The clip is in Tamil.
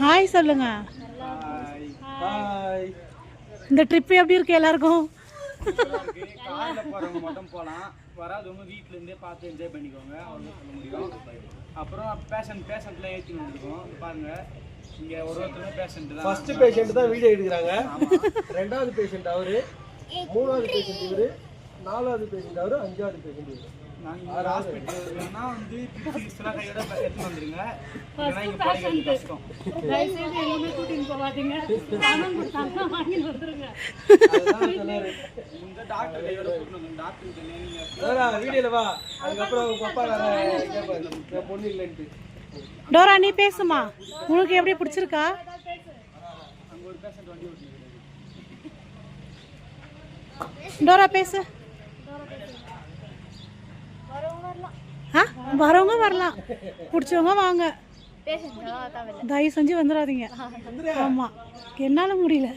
ஹாய் சொல்லுங்க. இந்த ட்ரிப் எப்படி இருக்கு எல்லாருக்கும்? காலையில் போகிறவங்க மட்டும் போகலாம், வராதவங்க வீட்டிலேருந்தே பார்த்து என்ஜாய் பண்ணிக்கோங்க, அவ்வளோ சொல்ல முடியும். அப்புறம் பேஷண்ட்லாம் ஏற்றின்னு வந்துருக்கோம் பாருங்க. இங்கே ஒருத்தரும் பேஷண்ட் தான். ஃபர்ஸ்ட் பேஷண்ட் தான் வீடியோ எடுக்கிறாங்க. ரெண்டாவது பேஷண்ட் அவரு, மூணாவது பேஷண்ட் இவரு, நாலாவது பேஷண்ட் அவரு, அஞ்சாவது பேஷண்ட் இவரு. நாங்கள் ஹாஸ்பிட்டல் வேணா வந்து டிப்ஸ்லாம் கையோட எடுத்துன்னு வந்துருங்க. ஏன்னா இங்கே படிக்கிறது கஷ்டம். இந்த டாக்டர் கையோட கூட்டணும். டாக்டர் வீடியோல வா, அதுக்கப்புறம் உங்க அப்பா வேற பொண்ணு இல்லைன்ட்டு. டோரா நீ பேசுமா, உனக்கு எப்படி பிடிச்சிருக்கா? அங்கே ஒரு பேஷண்ட் வண்டி ஓட்டிட்டு டோரா பேசு. வரவங்க வரலாம், பிடிச்சவங்க வாங்க, தயவு செஞ்சு வந்துடாதீங்க. ஆமா, என்னால முடியல.